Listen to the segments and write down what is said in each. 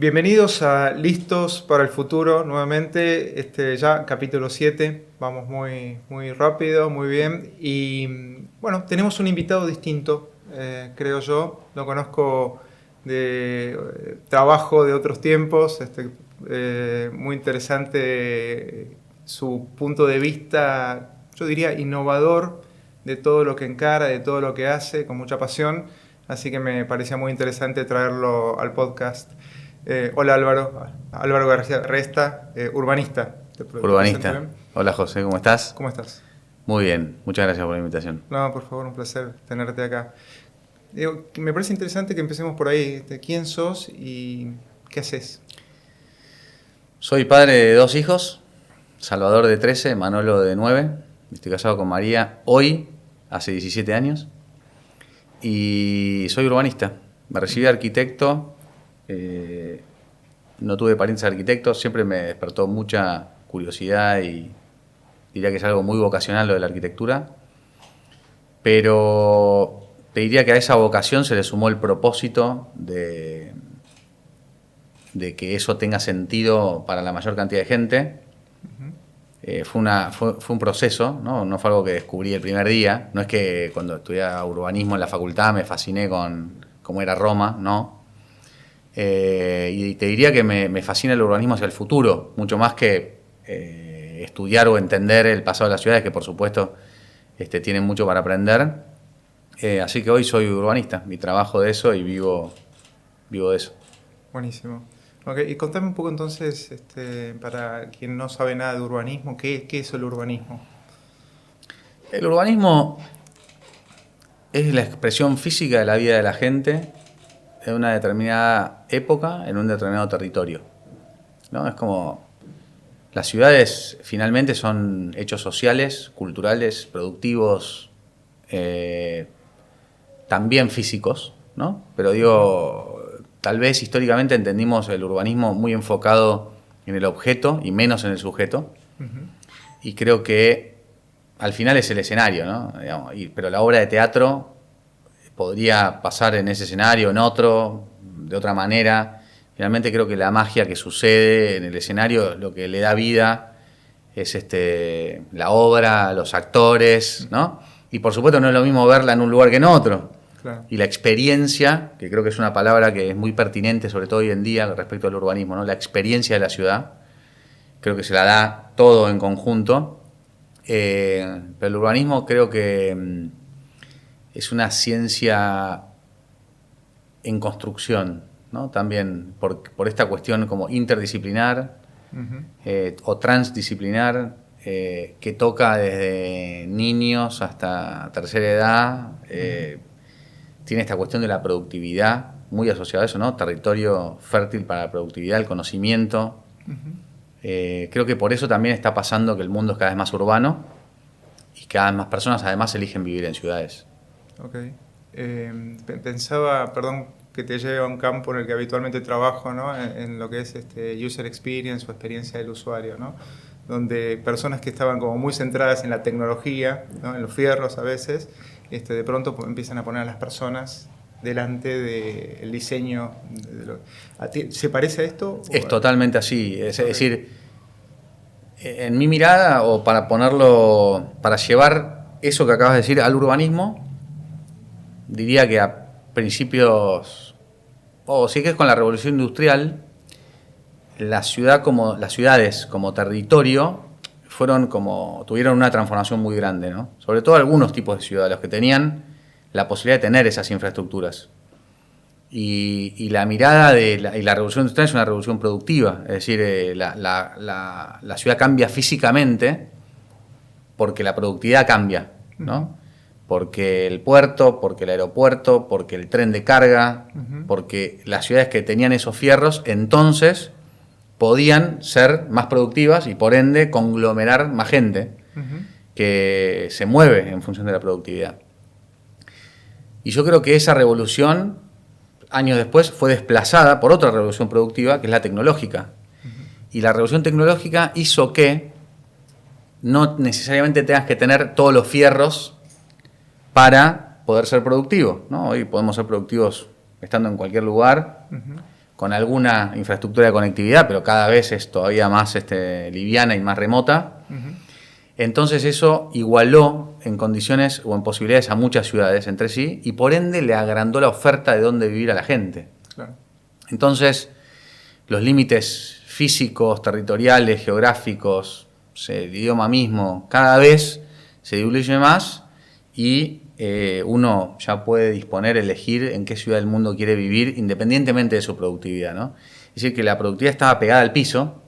Bienvenidos a Listos para el Futuro nuevamente, ya capítulo 7, vamos muy rápido, muy bien. Y bueno, tenemos un invitado distinto, creo yo, lo conozco de trabajo de otros tiempos, muy interesante su punto de vista, yo diría innovador de todo lo que encara, de todo lo que hace, con mucha pasión, así que me parecía muy interesante traerlo al podcast. Hola Álvaro García Resta, urbanista. ¿Te presento Urbanista. bien? Hola José, ¿cómo estás? ¿Cómo estás? Muy bien, muchas gracias por la invitación. No, por favor, un placer tenerte acá. Me parece interesante que empecemos por ahí. ¿Quién sos y qué haces? Soy padre de 2 hijos, Salvador de 13, Manolo de 9. Estoy casado con María hoy, hace 17 años. Y soy urbanista. Me recibí de arquitecto. No tuve parientes arquitectos, siempre me despertó mucha curiosidad y diría que es algo muy vocacional lo de la arquitectura. Pero te diría que a esa vocación se le sumó el propósito de que eso tenga sentido para la mayor cantidad de gente. Fue un proceso, ¿no? No fue algo que descubrí el primer día. No es que cuando estudiaba urbanismo en la facultad me fasciné con cómo era Roma, ¿no? Y te diría que me fascina el urbanismo hacia el futuro, mucho más que estudiar o entender el pasado de las ciudades, que por supuesto tienen mucho para aprender. Así que hoy soy urbanista y trabajo de eso y vivo de eso. Buenísimo. Okay, y contame un poco entonces, para quien no sabe nada de urbanismo, ¿qué es el urbanismo? El urbanismo es la expresión física de la vida de la gente en una determinada época, en un determinado territorio, ¿no? Es como las ciudades finalmente son hechos sociales, culturales, productivos, también físicos, ¿no? Pero digo, tal vez históricamente entendimos el urbanismo muy enfocado en el objeto y menos en el sujeto. Uh-huh. Y creo que al final es el escenario, ¿no? Digamos, pero la obra de teatro podría pasar en ese escenario, en otro, de otra manera. Finalmente creo que la magia que sucede en el escenario, lo que le da vida es la obra, los actores, ¿no? Y por supuesto no es lo mismo verla en un lugar que en otro. Claro. Y la experiencia, que creo que es una palabra que es muy pertinente, sobre todo hoy en día respecto al urbanismo, ¿no? La experiencia de la ciudad, creo que se la da todo en conjunto. Pero el urbanismo creo que es una ciencia en construcción, ¿no? También por esta cuestión como interdisciplinar, uh-huh, o transdisciplinar, que toca desde niños hasta tercera edad. Tiene esta cuestión de la productividad muy asociada a eso, ¿no? Territorio fértil para la productividad, el conocimiento. Uh-huh. Creo que por eso también está pasando que el mundo es cada vez más urbano y cada vez más personas además eligen vivir en ciudades. Ok. Pensaba, perdón, que te lleve a un campo en el que habitualmente trabajo, ¿no? En lo que es user experience o experiencia del usuario, ¿no? Donde personas que estaban como muy centradas en la tecnología, ¿no? En los fierros a veces, de pronto empiezan a poner a las personas delante del diseño. ¿Se parece a esto? Es totalmente así. Es decir, en mi mirada, o para ponerlo, para llevar eso que acabas de decir al urbanismo, diría que a principios, sí que es con la revolución industrial, las ciudades como territorio tuvieron una transformación muy grande, ¿no? Sobre todo algunos tipos de ciudades, los que tenían la posibilidad de tener esas infraestructuras. Y la mirada y la revolución industrial es una revolución productiva, es decir, la ciudad cambia físicamente porque la productividad cambia, ¿no? Porque el puerto, porque el aeropuerto, porque el tren de carga, uh-huh, porque las ciudades que tenían esos fierros entonces podían ser más productivas y por ende conglomerar más gente, uh-huh, que se mueve en función de la productividad. Y yo creo que esa revolución, años después, fue desplazada por otra revolución productiva, que es la tecnológica. Uh-huh. Y la revolución tecnológica hizo que no necesariamente tengas que tener todos los fierros para poder ser productivo, ¿no? Hoy podemos ser productivos estando en cualquier lugar, uh-huh, con alguna infraestructura de conectividad, pero cada vez es todavía más liviana y más remota. Entonces eso igualó en condiciones o en posibilidades a muchas ciudades entre sí y por ende le agrandó la oferta de dónde vivir a la gente. Claro. Entonces los límites físicos, territoriales, geográficos, el idioma mismo, cada vez se diluye más y uno ya puede disponer, elegir en qué ciudad del mundo quiere vivir independientemente de su productividad, ¿no? Es decir, que la productividad estaba pegada al piso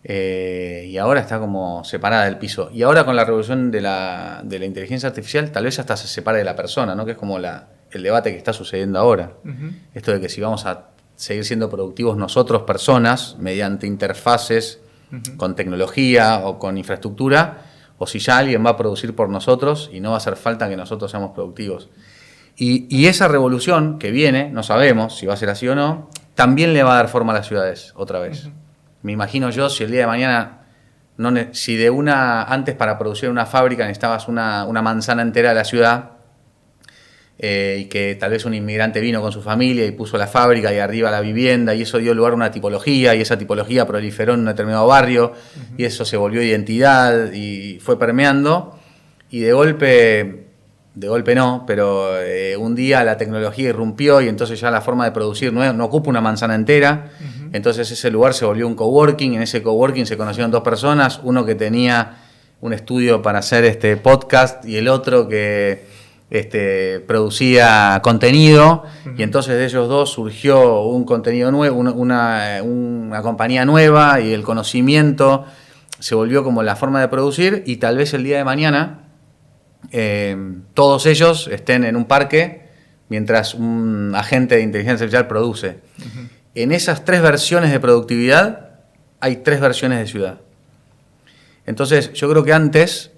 y ahora está como separada del piso. Y ahora con la revolución de la inteligencia artificial tal vez hasta se separe de la persona, ¿no? Que es como el debate que está sucediendo ahora. Esto de que si vamos a seguir siendo productivos nosotros, personas, mediante interfaces con tecnología o con infraestructura, o si ya alguien va a producir por nosotros y no va a hacer falta que nosotros seamos productivos. Y esa revolución que viene, no sabemos si va a ser así o no, también le va a dar forma a las ciudades otra vez. Me imagino yo, si el día de mañana, si antes para producir una fábrica necesitabas una manzana entera de la ciudad, y que tal vez un inmigrante vino con su familia y puso la fábrica y arriba la vivienda y eso dio lugar a una tipología y esa tipología proliferó en un determinado barrio y eso se volvió identidad y fue permeando y de golpe no, pero un día la tecnología irrumpió y entonces ya la forma de producir no ocupa una manzana entera, entonces ese lugar se volvió un coworking, en ese coworking se conocieron dos personas, uno que tenía un estudio para hacer podcast y el otro que producía contenido y entonces de ellos dos surgió un contenido nuevo, una compañía nueva y el conocimiento se volvió como la forma de producir y tal vez el día de mañana todos ellos estén en un parque mientras un agente de inteligencia artificial produce. En esas 3 versiones de productividad hay 3 versiones de ciudad. Entonces yo creo que antes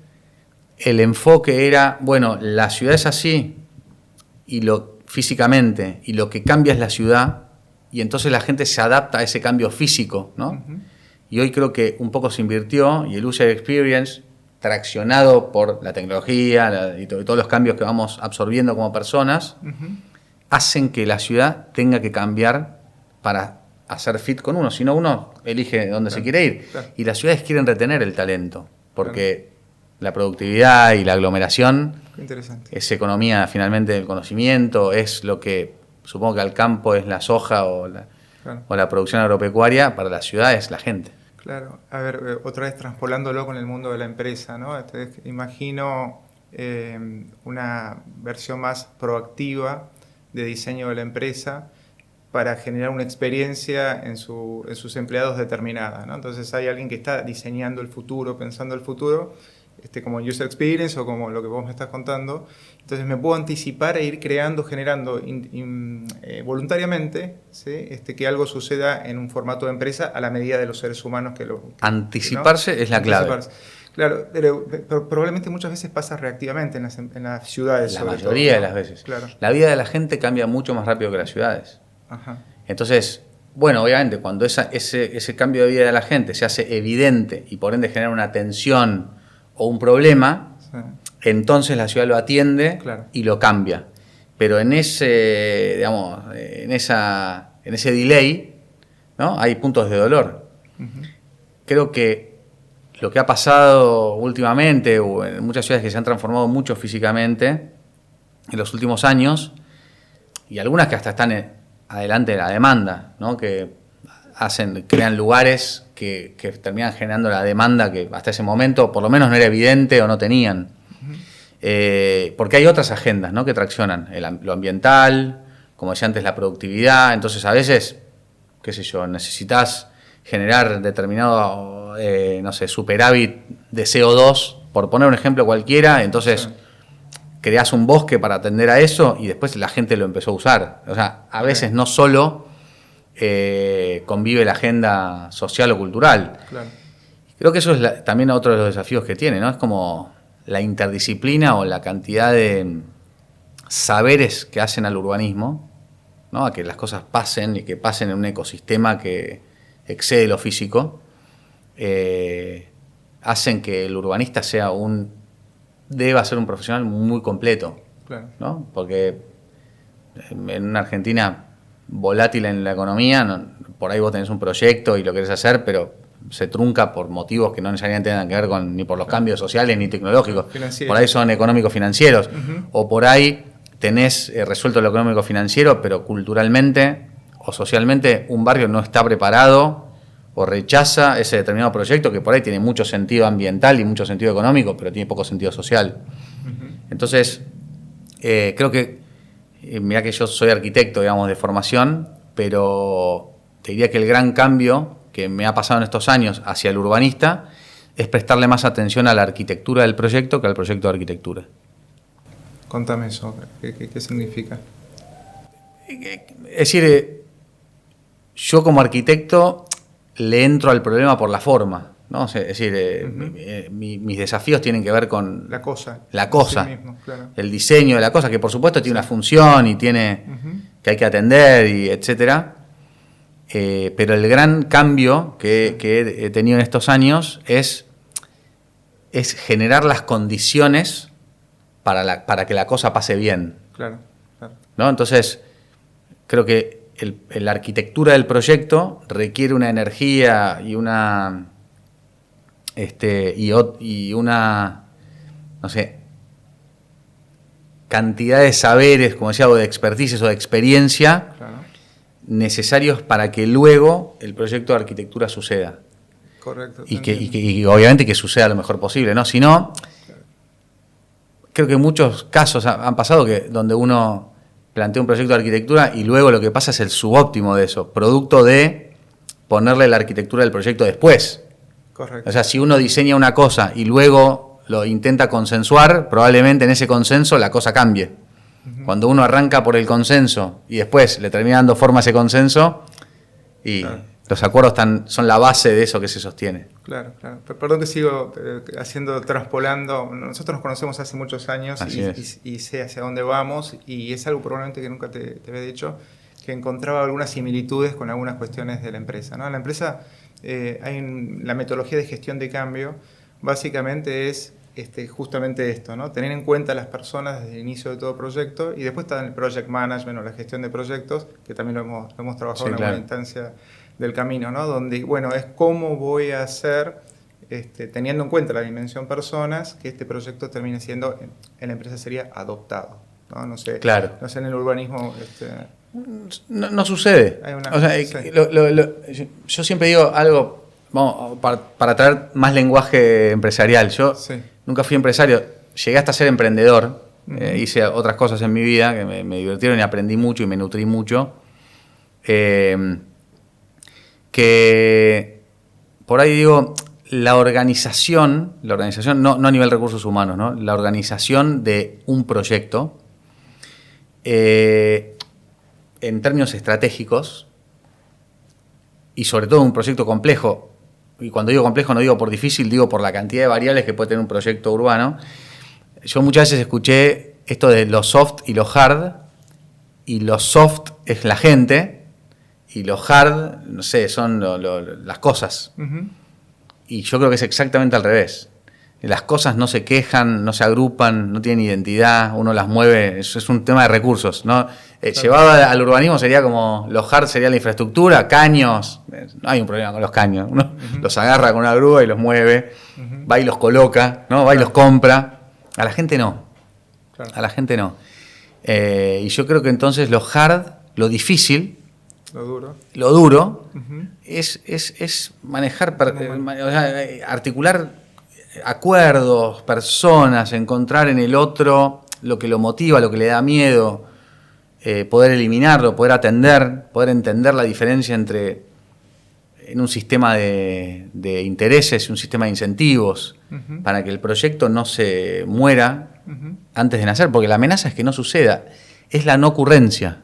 el enfoque era, bueno, la ciudad es así físicamente y lo que cambia es la ciudad y entonces la gente se adapta a ese cambio físico, ¿no? Y hoy creo que un poco se invirtió y el user experience, traccionado por la tecnología y todos los cambios que vamos absorbiendo como personas, hacen que la ciudad tenga que cambiar para hacer fit con uno, si no uno elige dónde se quiere ir. Y las ciudades quieren retener el talento, porque la productividad y la aglomeración es economía finalmente del conocimiento, es lo que supongo que al campo es la soja o la producción agropecuaria, para la ciudad es la gente. Claro, a ver, otra vez transpolándolo con el mundo de la empresa, ¿no? Entonces, imagino una versión más proactiva de diseño de la empresa para generar una experiencia en sus empleados determinada, ¿no? Entonces hay alguien que está diseñando el futuro, pensando el futuro, como user experience o como lo que vos me estás contando. Entonces me puedo anticipar e ir creando, generando voluntariamente, ¿sí? Que algo suceda en un formato de empresa a la medida de los seres humanos que lo... Anticiparse, ¿no? Es la clave. Claro, pero probablemente muchas veces pasa reactivamente en las ciudades. La mayoría de las veces. Claro. La vida de la gente cambia mucho más rápido que las ciudades. Entonces, bueno, obviamente cuando ese cambio de vida de la gente se hace evidente y por ende genera una tensión o un problema, entonces la ciudad lo atiende y lo cambia. Pero en ese, digamos, en ese delay, ¿no? Hay puntos de dolor. Creo que lo que ha pasado últimamente, o en muchas ciudades que se han transformado mucho físicamente en los últimos años, y algunas que hasta están adelante de la demanda, ¿no? Que crean lugares que terminan generando la demanda que hasta ese momento por lo menos no era evidente o no tenían. Porque hay otras agendas, ¿no? Que traccionan lo ambiental, como decía antes, la productividad. Entonces a veces, qué sé yo, necesitas generar determinado, superávit de CO2, por poner un ejemplo cualquiera, entonces creás un bosque para atender a eso y después la gente lo empezó a usar. O sea, a veces no solo convive la agenda social o cultural. Creo que eso es también otro de los desafíos que tiene, ¿no? Es como la interdisciplina o la cantidad de saberes que hacen al urbanismo, ¿no? A que las cosas pasen y que pasen en un ecosistema que excede lo físico, hacen que el urbanista deba ser un profesional muy completo, ¿no? Porque en una Argentina volátil en la economía, por ahí vos tenés un proyecto y lo querés hacer, pero se trunca por motivos que no necesariamente tengan que ver con ni por los cambios sociales ni tecnológicos. Financiero. Por ahí son económicos financieros. O por ahí tenés resuelto lo económico financiero, pero culturalmente o socialmente un barrio no está preparado o rechaza ese determinado proyecto que por ahí tiene mucho sentido ambiental y mucho sentido económico, pero tiene poco sentido social. Entonces, creo que, mirá que yo soy arquitecto, digamos, de formación, pero te diría que el gran cambio que me ha pasado en estos años hacia el urbanista es prestarle más atención a la arquitectura del proyecto que al proyecto de arquitectura. Contame eso, ¿qué significa? Es decir, yo como arquitecto le entro al problema por la forma, ¿no? Es decir, mis desafíos tienen que ver con la cosa, sí mismo, claro. El diseño de la cosa, que por supuesto tiene una función y tiene que hay que atender, y etcétera. Pero el gran cambio que he tenido en estos años es generar las condiciones para que la cosa pase bien. Claro, claro. ¿No? Entonces, creo que la arquitectura del proyecto requiere una energía y una no sé, cantidad de saberes, como decía, o de experticias o de experiencia, claro, necesarios para que luego el proyecto de arquitectura suceda. Correcto. Y obviamente que suceda lo mejor posible, ¿no? Si no, creo que muchos casos han pasado donde uno plantea un proyecto de arquitectura y luego lo que pasa es el subóptimo de eso, producto de ponerle la arquitectura del proyecto después. Correcto. O sea, si uno diseña una cosa y luego lo intenta consensuar, probablemente en ese consenso la cosa cambie. Cuando uno arranca por el consenso y después le termina dando forma a ese consenso, y claro, los acuerdos son la base de eso que se sostiene. Claro, claro. Perdón que sigo traspolando. Nosotros nos conocemos hace muchos años y sé hacia dónde vamos, y es algo probablemente que nunca te había dicho, que encontraba algunas similitudes con algunas cuestiones de la empresa, ¿no? En la empresa la metodología de gestión de cambio básicamente es justamente esto, ¿no? Tener en cuenta a las personas desde el inicio de todo proyecto, y después está en el project management o la gestión de proyectos, que también lo hemos trabajado en alguna instancia del camino, ¿no? Donde, bueno, es cómo voy a hacer, teniendo en cuenta la dimensión personas, que este proyecto termine siendo, en la empresa sería adoptado, ¿no? No sé, claro, no sé en el urbanismo... No sucede. O sea, yo siempre digo algo, para traer más lenguaje empresarial. Yo nunca fui empresario, llegué hasta ser emprendedor, hice otras cosas en mi vida que me divirtieron y aprendí mucho y me nutrí mucho. Que por ahí digo, la organización no a nivel de recursos humanos, ¿no? La organización de un proyecto, en términos estratégicos, y sobre todo un proyecto complejo, y cuando digo complejo no digo por difícil, digo por la cantidad de variables que puede tener un proyecto urbano. Yo muchas veces escuché esto de lo soft y lo hard, y lo soft es la gente, y lo hard, no sé, son las cosas. Y yo creo que es exactamente al revés. Las cosas no se quejan, no se agrupan, no tienen identidad, uno las mueve, eso es un tema de recursos, ¿no? Llevado al urbanismo sería como, lo hard sería la infraestructura, caños, no hay un problema con los caños, uno los agarra con una grúa y los mueve, va y los coloca, ¿no? Va y los compra. A la gente no, a la gente no. Y yo creo que entonces lo hard, lo difícil, lo duro es manejar, articular acuerdos, personas, encontrar en el otro lo que lo motiva, lo que le da miedo, poder eliminarlo, poder atender, poder entender la diferencia entre en un sistema de intereses y un sistema de incentivos, para que el proyecto no se muera antes de nacer, porque la amenaza es que no suceda, es la no ocurrencia.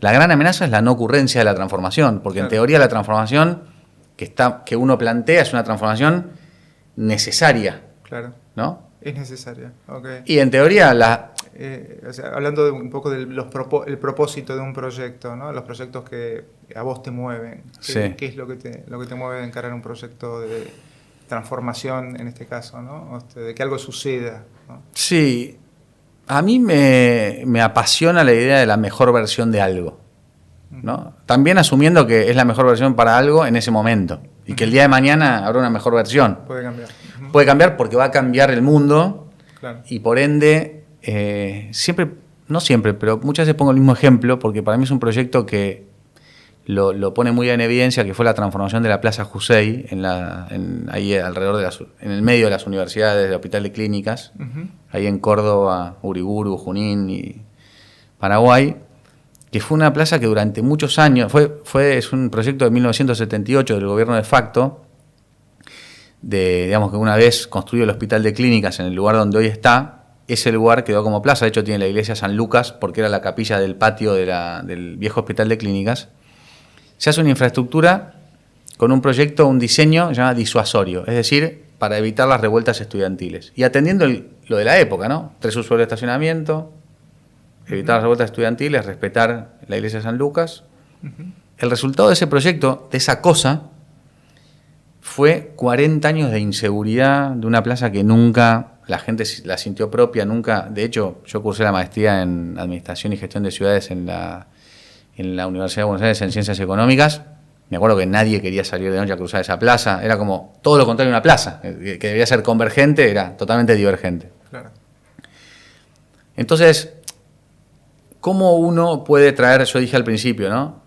La gran amenaza es la no ocurrencia de la transformación, porque en teoría la transformación que uno plantea es una transformación necesaria. Claro. ¿No? Es necesaria. Okay. Y en teoría o sea, hablando un poco del propósito de un proyecto, ¿no? Los proyectos que a vos te mueven. ¿Qué es lo que te mueve de encarar un proyecto de transformación en este caso, ¿no? De que algo suceda, ¿no? Sí. A mí me apasiona la idea de la mejor versión de algo. ¿no? También asumiendo que es la mejor versión para algo en ese momento y que el día de mañana habrá una mejor versión. Puede cambiar. Puede cambiar porque va a cambiar el mundo, Claro. y por ende, no siempre, pero muchas veces pongo el mismo ejemplo porque para mí es un proyecto que lo pone muy en evidencia, que fue la transformación de la Plaza Jusey ahí alrededor en el medio de las universidades del Hospital de Clínicas, ahí en Córdoba, Uriburu, Junín y Paraguay, que fue una plaza que durante muchos años, es un proyecto de 1978 del gobierno de facto, digamos que una vez construido el Hospital de Clínicas en el lugar donde hoy está, ese lugar quedó como plaza. De hecho tiene la iglesia San Lucas porque era la capilla del patio del viejo Hospital de Clínicas. Se hace una infraestructura con un proyecto, un diseño llamado disuasorio, es decir, para evitar las revueltas estudiantiles. Y atendiendo lo de la época, ¿no? 3 usuarios de estacionamiento, evitar las revueltas estudiantiles, respetar la iglesia de San Lucas. El resultado de ese proyecto, de esa cosa, fue 40 años de inseguridad de una plaza que nunca la gente la sintió propia, nunca. De hecho, yo cursé la maestría en Administración y Gestión de Ciudades en la Universidad de Buenos Aires en Ciencias Económicas. Me acuerdo que nadie quería salir de noche a cruzar esa plaza. Era como todo lo contrario de una plaza, que debía ser convergente, era totalmente divergente. Claro. Entonces, ¿cómo uno puede traer, yo dije al principio, ¿no?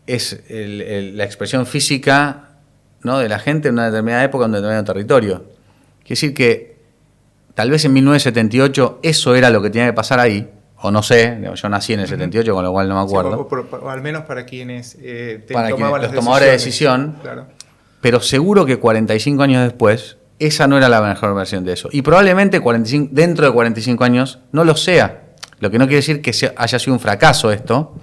Es la expresión física, ¿no?, de la gente en una determinada época, en un determinado territorio. Quiere decir que tal vez en 1978 eso era lo que tenía que pasar ahí, o no sé, yo nací en el 78, con lo cual no me acuerdo. Sí, o al menos para quienes los tomadores de decisión, claro. Pero seguro que 45 años después, esa no era la mejor versión de eso. Y probablemente dentro de 45 años no lo sea. Lo que no quiere decir que haya sido un fracaso esto,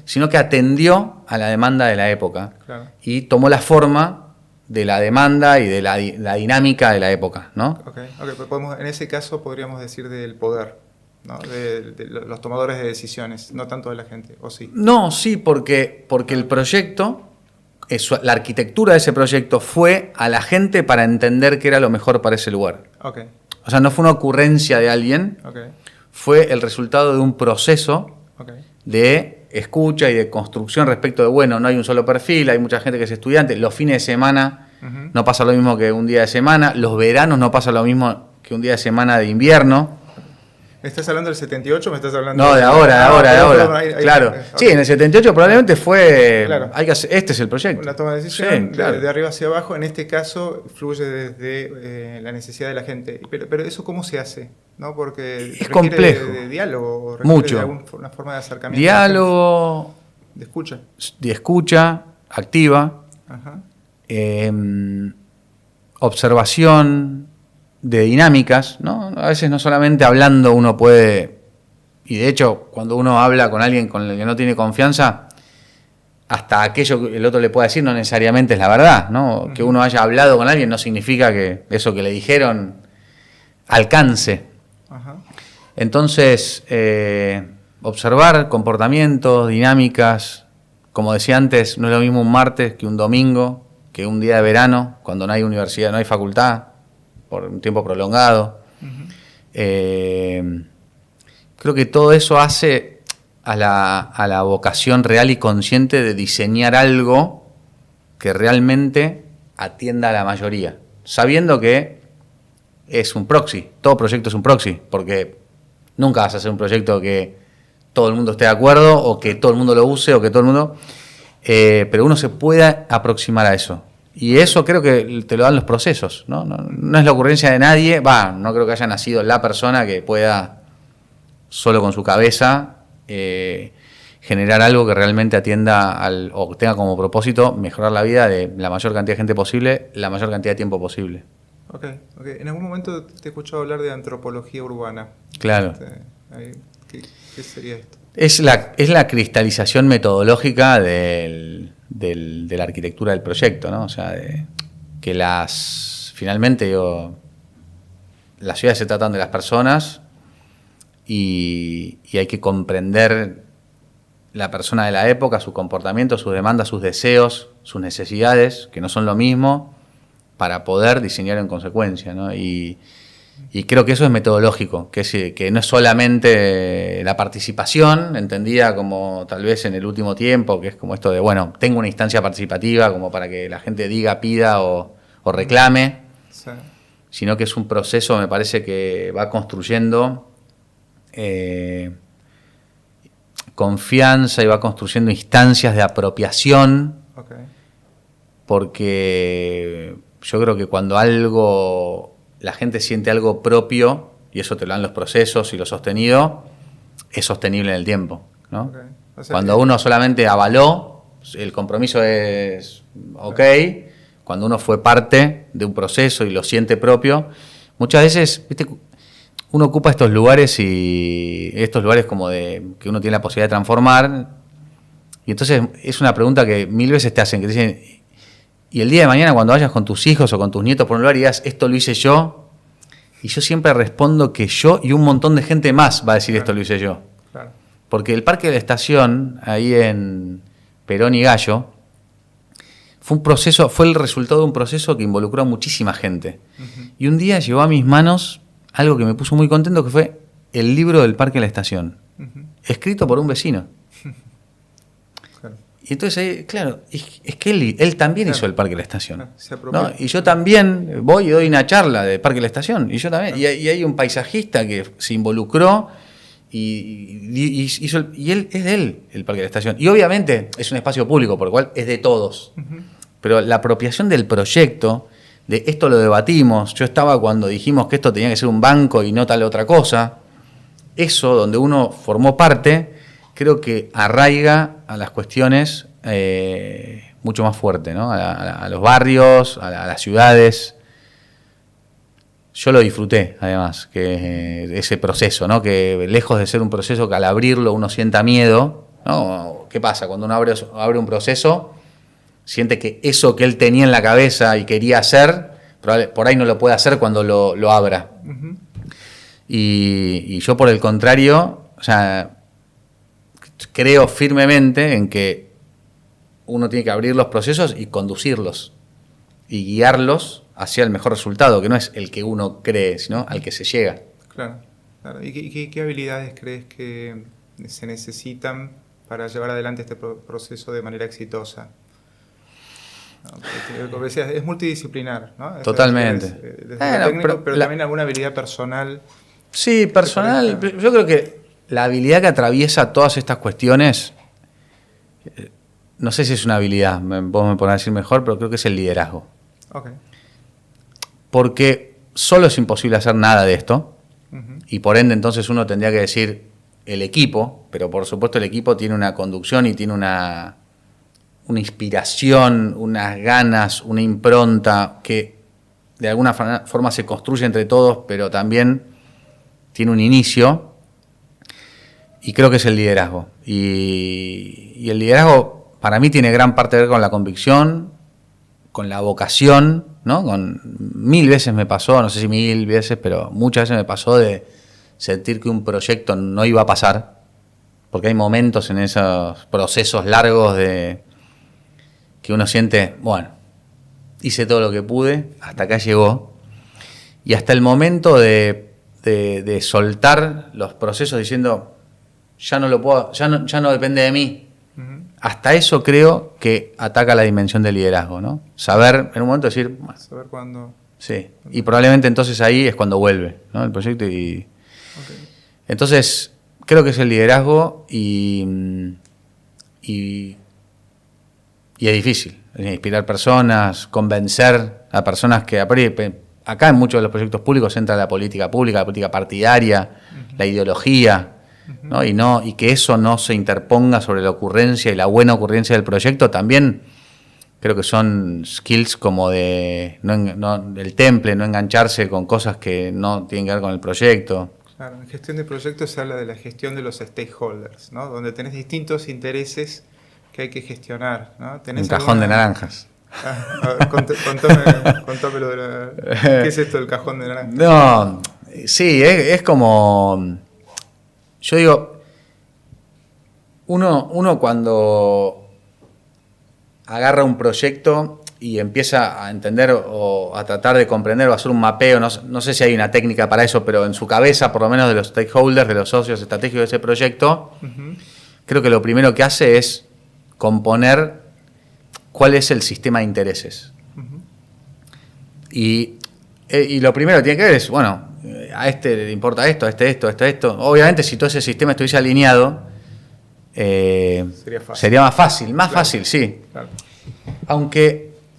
sino que atendió a la demanda de la época, claro, y tomó la forma de la demanda y de la dinámica de la época, ¿no? En ese caso podríamos decir del poder, ¿no? De los tomadores de decisiones, no tanto de la gente, ¿o sí? No, sí, porque el proyecto, la arquitectura de ese proyecto fue a la gente para entender qué era lo mejor para ese lugar. O sea, no fue una ocurrencia de alguien, fue el resultado de un proceso de escucha y de construcción respecto de, bueno, no hay un solo perfil, hay mucha gente que es estudiante, los fines de semana no pasa lo mismo que un día de semana, los veranos no pasa lo mismo que un día de semana de invierno. ¿Me estás hablando del 78 o me estás hablando...? No, de ahora. Claro. Okay. Sí, en el 78 probablemente fue... Claro. este es el proyecto. La toma de decisión, sí, claro, de arriba hacia abajo, en este caso fluye desde la necesidad de la gente. Pero ¿eso cómo se hace? ¿No? Porque es complejo. De diálogo, mucho. De una forma de acercamiento. Diálogo... De escucha. De escucha, activa. Ajá. Observación de dinámicas, ¿no? A veces no solamente hablando uno puede, y de hecho cuando uno habla con alguien con el que no tiene confianza, hasta aquello que el otro le pueda decir no necesariamente es la verdad, ¿no? Que uno haya hablado con alguien no significa que eso que le dijeron alcance. Entonces, observar comportamientos, dinámicas, como decía antes, no es lo mismo un martes que un domingo, que un día de verano, cuando no hay universidad, no hay facultad, por un tiempo prolongado. Creo que todo eso hace a la vocación real y consciente de diseñar algo que realmente atienda a la mayoría, sabiendo que es un proxy, todo proyecto es un proxy, porque nunca vas a hacer un proyecto que todo el mundo esté de acuerdo o que todo el mundo lo use o que todo el mundo... pero uno se pueda aproximar a eso. Y eso creo que te lo dan los procesos, ¿no? No es la ocurrencia de nadie, no creo que haya nacido la persona que pueda, solo con su cabeza, generar algo que realmente atienda o tenga como propósito mejorar la vida de la mayor cantidad de gente posible, la mayor cantidad de tiempo posible. En algún momento te he escuchado hablar de antropología urbana. Claro. ¿Qué sería esto? Es la cristalización metodológica de la arquitectura del proyecto, ¿no? O sea, que finalmente las ciudades se tratan de las personas y hay que comprender la persona de la época, su comportamiento, sus demandas, sus deseos, sus necesidades, que no son lo mismo, para poder diseñar en consecuencia, ¿no? Y Y creo que eso es metodológico, que no es solamente la participación, entendida como tal vez en el último tiempo, que es como esto de, bueno, tengo una instancia participativa como para que la gente diga, pida o reclame, sí, sino que es un proceso, me parece, que va construyendo confianza y va construyendo instancias de apropiación, porque yo creo que cuando la gente siente algo propio, y eso te lo dan los procesos y lo sostenido, es sostenible en el tiempo, ¿no? O sea, cuando uno solamente avaló, el compromiso es ok. Cuando uno fue parte de un proceso y lo siente propio, muchas veces, ¿viste? Uno ocupa estos lugares como de que uno tiene la posibilidad de transformar, y entonces es una pregunta que 1000 veces te hacen, que te dicen, y el día de mañana cuando vayas con tus hijos o con tus nietos por un lugar y digas, esto lo hice yo, y yo siempre respondo que yo y un montón de gente más va a decir, esto lo hice yo. Claro. Porque el Parque de la Estación, ahí en Perón y Gallo, fue el resultado de un proceso que involucró a muchísima gente. Uh-huh. Y un día llegó a mis manos algo que me puso muy contento, que fue el libro del Parque de la Estación, uh-huh, escrito por un vecino. Claro. Y entonces, claro, es que él también, claro, hizo el Parque de la Estación. Claro, ¿no? Y yo también voy y doy una charla de Parque de la Estación. Y yo también. Claro. Y hay un paisajista que se involucró y hizo y él es de él el Parque de la Estación. Y obviamente es un espacio público, por lo cual es de todos. Uh-huh. Pero la apropiación del proyecto, de esto lo debatimos, yo estaba cuando dijimos que esto tenía que ser un banco y no tal otra cosa, eso donde uno formó parte, creo que arraiga a las cuestiones mucho más fuerte, ¿no? A los barrios, a las ciudades. Yo lo disfruté, además, que ese proceso, ¿no? Que lejos de ser un proceso que al abrirlo uno sienta miedo, ¿no? ¿Qué pasa? Cuando uno abre un proceso, siente que eso que él tenía en la cabeza y quería hacer, por ahí no lo puede hacer cuando lo abra. Uh-huh. Y yo, por el contrario, o sea, creo firmemente en que uno tiene que abrir los procesos y conducirlos y guiarlos hacia el mejor resultado, que no es el que uno cree, sino al que se llega. Claro, claro. ¿Y qué habilidades crees que se necesitan para llevar adelante este proceso de manera exitosa? Como decías, es multidisciplinar, ¿no? Totalmente. Desde lo técnico, pero también alguna habilidad personal. Sí, personal. Yo creo que la habilidad que atraviesa todas estas cuestiones, no sé si es una habilidad, vos me podrás decir mejor, pero creo que es el liderazgo. Okay. Porque solo es imposible hacer nada de esto, uh-huh, y por ende entonces uno tendría que decir el equipo, pero por supuesto el equipo tiene una conducción y tiene una inspiración, unas ganas, una impronta que de alguna forma se construye entre todos, pero también tiene un inicio, y creo que es el liderazgo. Y el liderazgo para mí tiene gran parte que ver con la convicción, con la vocación, ¿no? 1000 veces me pasó, no sé si 1000 veces, pero muchas veces me pasó de sentir que un proyecto no iba a pasar, porque hay momentos en esos procesos largos que uno siente, bueno, hice todo lo que pude, hasta acá llegó, y hasta el momento de soltar los procesos diciendo, ya no lo puedo, ya no depende de mí. Uh-huh. Hasta eso creo que ataca la dimensión del liderazgo, ¿no? Saber en un momento decir, bueno, saber cuándo. Sí, y probablemente entonces ahí es cuando vuelve, ¿no? El proyecto y okay. Entonces creo que es el liderazgo y es difícil, inspirar personas, convencer a personas que acá en muchos de los proyectos públicos entra la política pública, la política partidaria, uh-huh, la ideología, ¿no? Y que eso no se interponga sobre la ocurrencia y la buena ocurrencia del proyecto, también creo que son skills como del temple, no engancharse con cosas que no tienen que ver con el proyecto. Claro, en gestión de proyectos se habla de la gestión de los stakeholders, ¿no? Donde tenés distintos intereses que hay que gestionar, ¿no? ¿Tenés un cajón de naranjas? A ver, contame lo de la... ¿Qué es esto del cajón de naranjas? No, sí, es como... Yo digo, uno cuando agarra un proyecto y empieza a entender o a tratar de comprender o a hacer un mapeo, no sé si hay una técnica para eso, pero en su cabeza, por lo menos de los stakeholders, de los socios estratégicos de ese proyecto, creo que lo primero que hace es componer cuál es el sistema de intereses. Y lo primero que tiene que ver es, bueno, a este le importa esto, a este esto. Obviamente, si todo ese sistema estuviese alineado, sería más fácil, fácil, sí. Claro.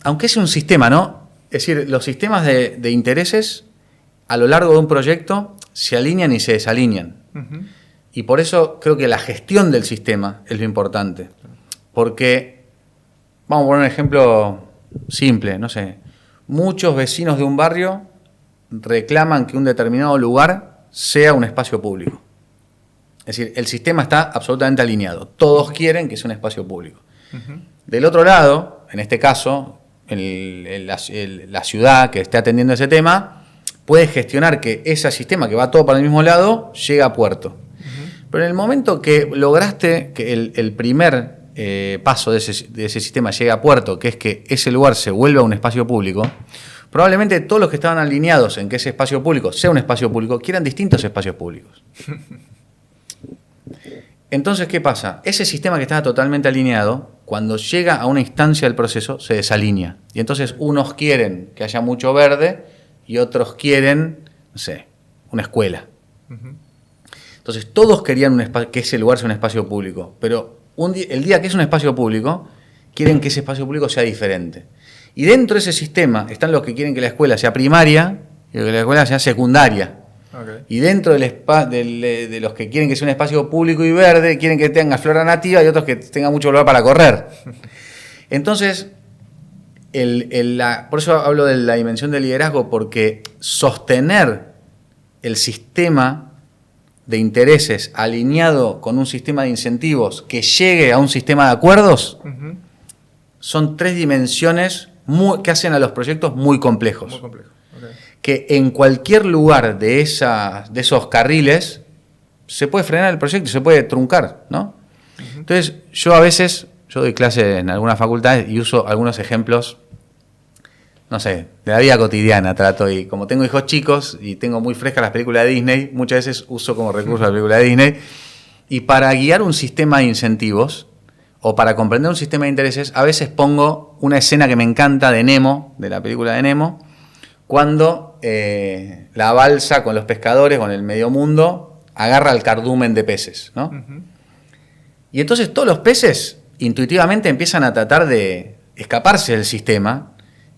Aunque es un sistema, ¿no? Es decir, los sistemas de intereses a lo largo de un proyecto se alinean y se desalinean. Y por eso creo que la gestión del sistema es lo importante. Porque, vamos a poner un ejemplo simple, no sé. Muchos vecinos de un barrio reclaman que un determinado lugar sea un espacio público. Es decir, el sistema está absolutamente alineado. Todos quieren que sea un espacio público. Del otro lado, en este caso, la ciudad que esté atendiendo ese tema puede gestionar que ese sistema que va todo para el mismo lado llegue a puerto. Pero en el momento que lograste que el primer paso de ese sistema llegue a puerto, que es que ese lugar se vuelva un espacio público, probablemente todos los que estaban alineados en que ese espacio público sea un espacio público quieran distintos espacios públicos. Entonces, ¿qué pasa? Ese sistema que estaba totalmente alineado, cuando llega a una instancia del proceso, se desalinea. Y entonces unos quieren que haya mucho verde y otros quieren, no sé, una escuela. Entonces, todos querían que ese lugar sea un espacio público, pero el día que es un espacio público, quieren que ese espacio público sea diferente. Y dentro de ese sistema están los que quieren que la escuela sea primaria y que la escuela sea secundaria. Okay. Y dentro de los que quieren que sea un espacio público y verde, quieren que tenga flora nativa y otros que tenga mucho lugar para correr. Entonces, por eso hablo de la dimensión del liderazgo, porque sostener el sistema de intereses alineado con un sistema de incentivos que llegue a un sistema de acuerdos, son tres dimensiones que hacen a los proyectos muy complejos. Muy complejos. Okay. Que en cualquier lugar de esos carriles se puede frenar el proyecto, se puede truncar, ¿no? Entonces, yo doy clase en algunas facultades y uso algunos ejemplos, no sé, de la vida cotidiana trato, y como tengo hijos chicos y tengo muy frescas las películas de Disney, muchas veces uso como recurso la película de Disney, y para guiar un sistema de incentivos o para comprender un sistema de intereses, a veces pongo una escena que me encanta de Nemo, de la película de Nemo, cuando la balsa con los pescadores, con el medio mundo, agarra el cardumen de peces, ¿no? Y entonces todos los peces intuitivamente empiezan a tratar de escaparse del sistema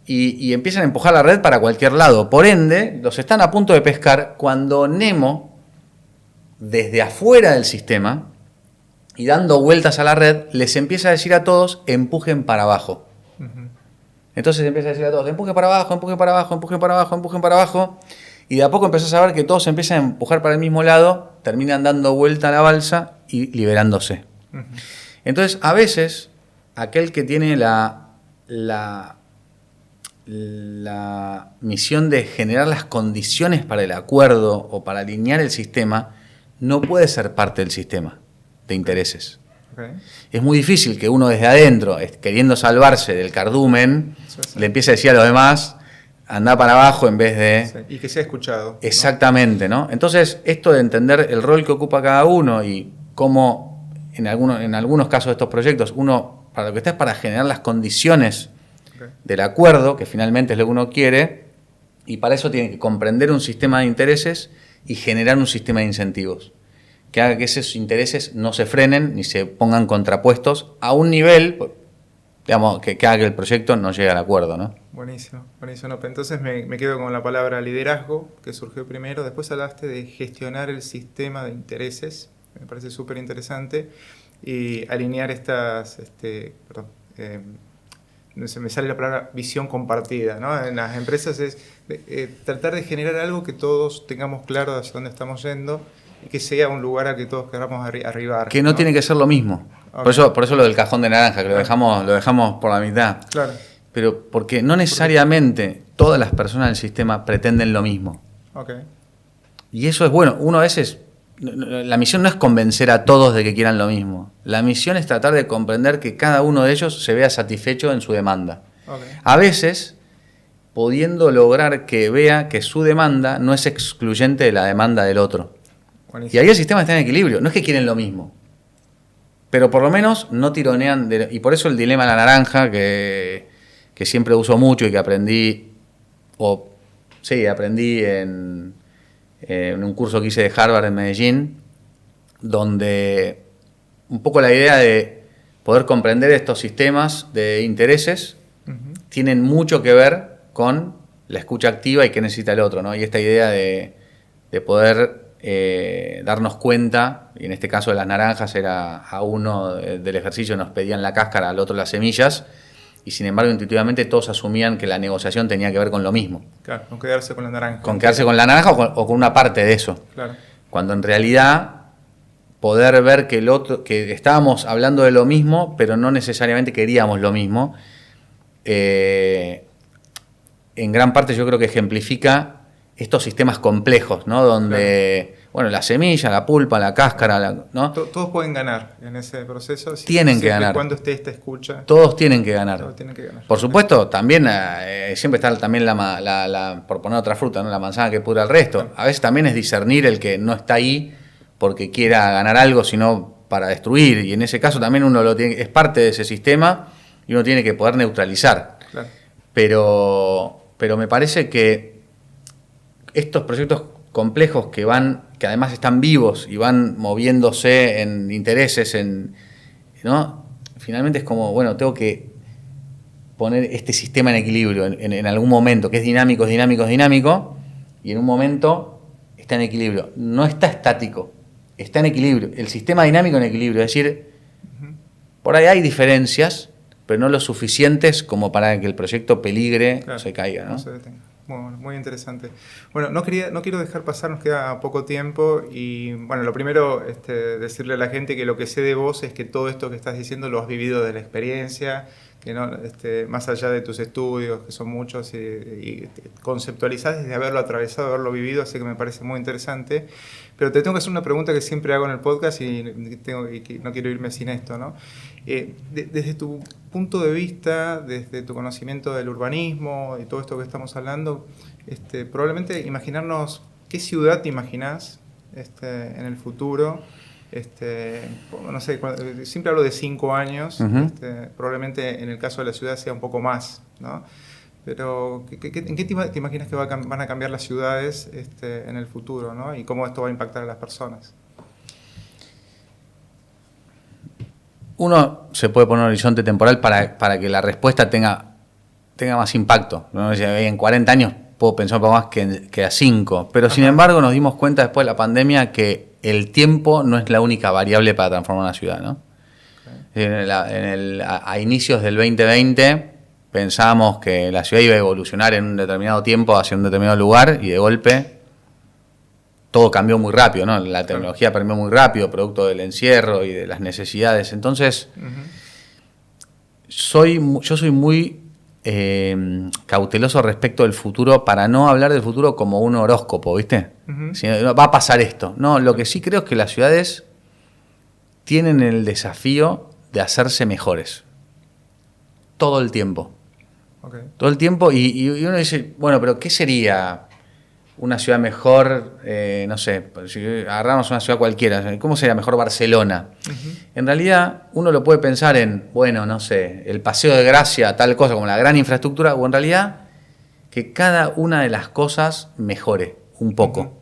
y empiezan a empujar la red para cualquier lado. Por ende, los están a punto de pescar cuando Nemo, desde afuera del sistema y dando vueltas a la red, les empieza a decir a todos, empujen para abajo. Entonces empieza a decir a todos, empujen para abajo, empujen para abajo, empujen para abajo, empujen para abajo. Y de a poco empezás a ver que todos empiezan a empujar para el mismo lado, terminan dando vuelta a la balsa y liberándose. Entonces, a veces, aquel que tiene la misión de generar las condiciones para el acuerdo o para alinear el sistema, no puede ser parte del sistema de intereses. Okay. Es muy difícil que uno desde adentro, queriendo salvarse del cardumen, le empiece a decir a los demás, anda para abajo en vez de... Sí, y que sea escuchado. Exactamente, ¿no? Entonces, esto de entender el rol que ocupa cada uno y cómo en algunos casos de estos proyectos, uno, para lo que está es para generar las condiciones del acuerdo, que finalmente es lo que uno quiere, y para eso tiene que comprender un sistema de intereses y generar un sistema de incentivos que haga que esos intereses no se frenen ni se pongan contrapuestos a un nivel, digamos, que haga que el proyecto no llegue al acuerdo, ¿no? Buenísimo, buenísimo. Entonces me quedo con la palabra liderazgo, que surgió primero. Después hablaste de gestionar el sistema de intereses, me parece súper interesante, y alinear no sé, me sale la palabra visión compartida, ¿no? En las empresas es tratar de generar algo que todos tengamos claro hacia dónde estamos yendo y que sea un lugar al que todos queramos arribar. Que no tiene que ser lo mismo. Okay. Por eso lo del cajón de naranja, que lo dejamos por la mitad. Claro. Pero porque no necesariamente todas las personas del sistema pretenden lo mismo. Okay. Y eso es bueno. Uno a veces... La misión no es convencer a todos de que quieran lo mismo. La misión es tratar de comprender que cada uno de ellos se vea satisfecho en su demanda. Okay. A veces pudiendo lograr que vea que su demanda no es excluyente de la demanda del otro. Buenísimo. Y ahí el sistema está en equilibrio. No es que quieren lo mismo, pero por lo menos no tironean. Y por eso el dilema de la naranja, que siempre uso mucho y que aprendí en un curso que hice de Harvard en Medellín, donde un poco la idea de poder comprender estos sistemas de intereses tienen mucho que ver con la escucha activa y qué necesita el otro, ¿no? Y esta idea de poder darnos cuenta, y en este caso de las naranjas era a uno del ejercicio nos pedían la cáscara, al otro las semillas, y sin embargo intuitivamente todos asumían que la negociación tenía que ver con lo mismo. Claro, con quedarse con la naranja. Con quedarse con la naranja o con una parte de eso. Claro. Cuando en realidad poder ver que el otro, que estábamos hablando de lo mismo, pero no necesariamente queríamos lo mismo, en gran parte yo creo que ejemplifica estos sistemas complejos, ¿no? Donde, bueno, la semilla, la pulpa, la cáscara, ¿no? Todos pueden ganar en ese proceso. Tienen que ganar. Cuando usted te escucha. Todos tienen que ganar. Todos tienen que ganar. Por supuesto, también siempre está también por poner otra fruta, ¿no? La manzana que pudra al resto. Claro. A veces también es discernir el que no está ahí porque quiera ganar algo, sino para destruir. Y en ese caso también uno es parte de ese sistema y uno tiene que poder neutralizar. Claro. Pero me parece que estos proyectos complejos que además están vivos y van moviéndose en intereses, ¿no? Finalmente es como, bueno, tengo que poner este sistema en equilibrio en algún momento, que es dinámico, y en un momento está en equilibrio. No está estático, está en equilibrio. El sistema dinámico en equilibrio, es decir, por ahí hay diferencias, pero no lo suficientes como para que el proyecto peligre, claro, o se caiga, ¿no? No se detenga. Bueno, muy interesante. Bueno, no quiero dejar pasar, nos queda poco tiempo y bueno, lo primero, decirle a la gente que lo que sé de vos es que todo esto que estás diciendo lo has vivido de la experiencia, que no, más allá de tus estudios, que son muchos, y conceptualizás desde haberlo atravesado, haberlo vivido, así que me parece muy interesante. Pero te tengo que hacer una pregunta que siempre hago en el podcast y no quiero irme sin esto, ¿no? Desde tu punto de vista, desde tu conocimiento del urbanismo y todo esto que estamos hablando, probablemente imaginarnos qué ciudad te imaginás en el futuro. No sé, siempre hablo de 5 años, probablemente en el caso de la ciudad sea un poco más, ¿no? Pero ¿en qué te imaginas que van a cambiar las ciudades en el futuro, ¿no? Y cómo esto va a impactar a las personas. Uno se puede poner un horizonte temporal para que la respuesta tenga más impacto, ¿no? En 40 años puedo pensar un poco más que a 5, pero sin embargo nos dimos cuenta después de la pandemia que el tiempo no es la única variable para transformar una ciudad, ¿no? Okay. A inicios del 2020 pensábamos que la ciudad iba a evolucionar en un determinado tiempo hacia un determinado lugar y de golpe todo cambió muy rápido, ¿no? La tecnología cambió muy rápido, producto del encierro y de las necesidades. Entonces, yo soy muy cauteloso respecto del futuro para no hablar del futuro como un horóscopo, ¿viste? Si va a pasar esto. No, lo que sí creo es que las ciudades tienen el desafío de hacerse mejores. Todo el tiempo. Okay. Todo el tiempo. Y uno dice, bueno, pero ¿qué sería una ciudad mejor? No sé, si agarramos una ciudad cualquiera, ¿cómo sería mejor Barcelona? En realidad, uno lo puede pensar en, bueno, no sé, el Paseo de Gracia, tal cosa como la gran infraestructura, o en realidad que cada una de las cosas mejore un poco. Okay.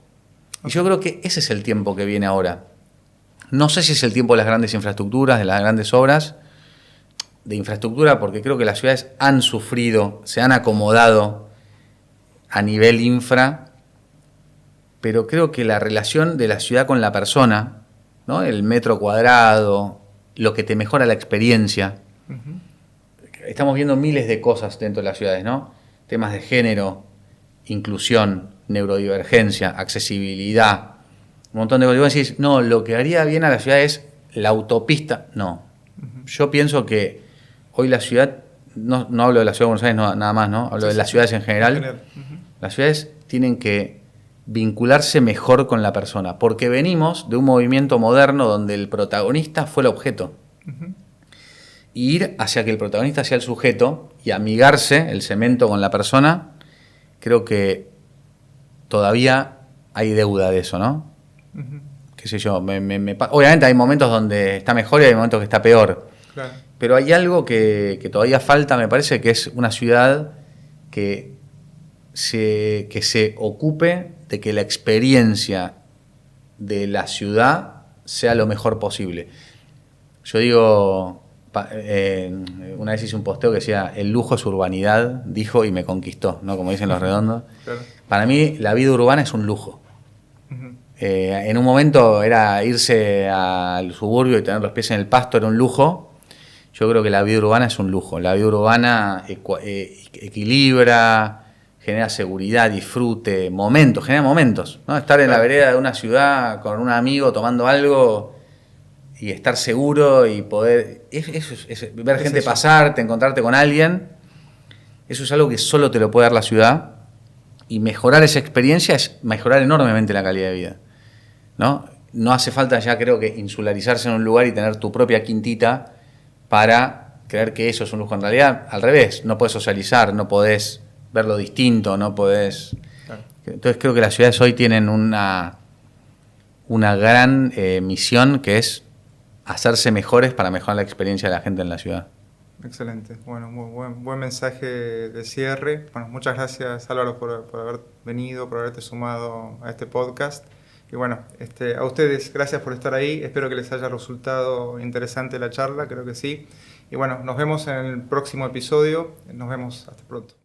Y yo creo que ese es el tiempo que viene ahora. No sé si es el tiempo de las grandes infraestructuras, de las grandes obras de infraestructura, porque creo que las ciudades han sufrido, se han acomodado a nivel infra, pero creo que la relación de la ciudad con la persona, ¿no? El metro cuadrado, lo que te mejora la experiencia. Estamos viendo miles de cosas dentro de las ciudades, ¿no? Temas de género, inclusión, neurodivergencia, accesibilidad, un montón de cosas. Y vos decís, no, lo que haría bien a la ciudad es la autopista. No. Yo pienso que hoy la ciudad, no hablo de la ciudad de Buenos Aires nada más, ¿no? Hablo de las ciudades en general. Las ciudades tienen que vincularse mejor con la persona, porque venimos de un movimiento moderno donde el protagonista fue el objeto. y ir hacia que el protagonista sea el sujeto y amigarse, el cemento con la persona, creo que todavía hay deuda de eso, ¿no? Ujú. Qué sé yo, obviamente hay momentos donde está mejor y hay momentos que está peor, Claro. pero hay algo que todavía falta, me parece, que es una ciudad que se ocupe de que la experiencia de la ciudad sea lo mejor posible. Yo digo, una vez hice un posteo que decía, el lujo es urbanidad, dijo y me conquistó, ¿no? Como dicen los redondos. Claro. Para mí la vida urbana es un lujo. Ujú. En un momento era irse al suburbio y tener los pies en el pasto, era un lujo. Yo creo que la vida urbana es un lujo. La vida urbana equilibra, genera seguridad, disfrute, momentos, genera momentos, ¿no? Estar en la vereda de una ciudad con un amigo tomando algo y estar seguro y poder... ver gente eso. pasarte, encontrarte con alguien, eso es algo que solo te lo puede dar la ciudad. Y mejorar esa experiencia es mejorar enormemente la calidad de vida, ¿no? No hace falta ya, creo que, insularizarse en un lugar y tener tu propia quintita para creer que eso es un lujo. En realidad, al revés, no podés socializar, no podés verlo distinto, no podés... Claro. Entonces creo que las ciudades hoy tienen una gran misión, que es hacerse mejores para mejorar la experiencia de la gente en la ciudad. Excelente. Bueno, muy buen mensaje de cierre. Bueno, muchas gracias, Álvaro, por haber venido, por haberte sumado a este podcast. Y bueno, a ustedes, gracias por estar ahí. Espero que les haya resultado interesante la charla, creo que sí. Y bueno, nos vemos en el próximo episodio. Nos vemos hasta pronto.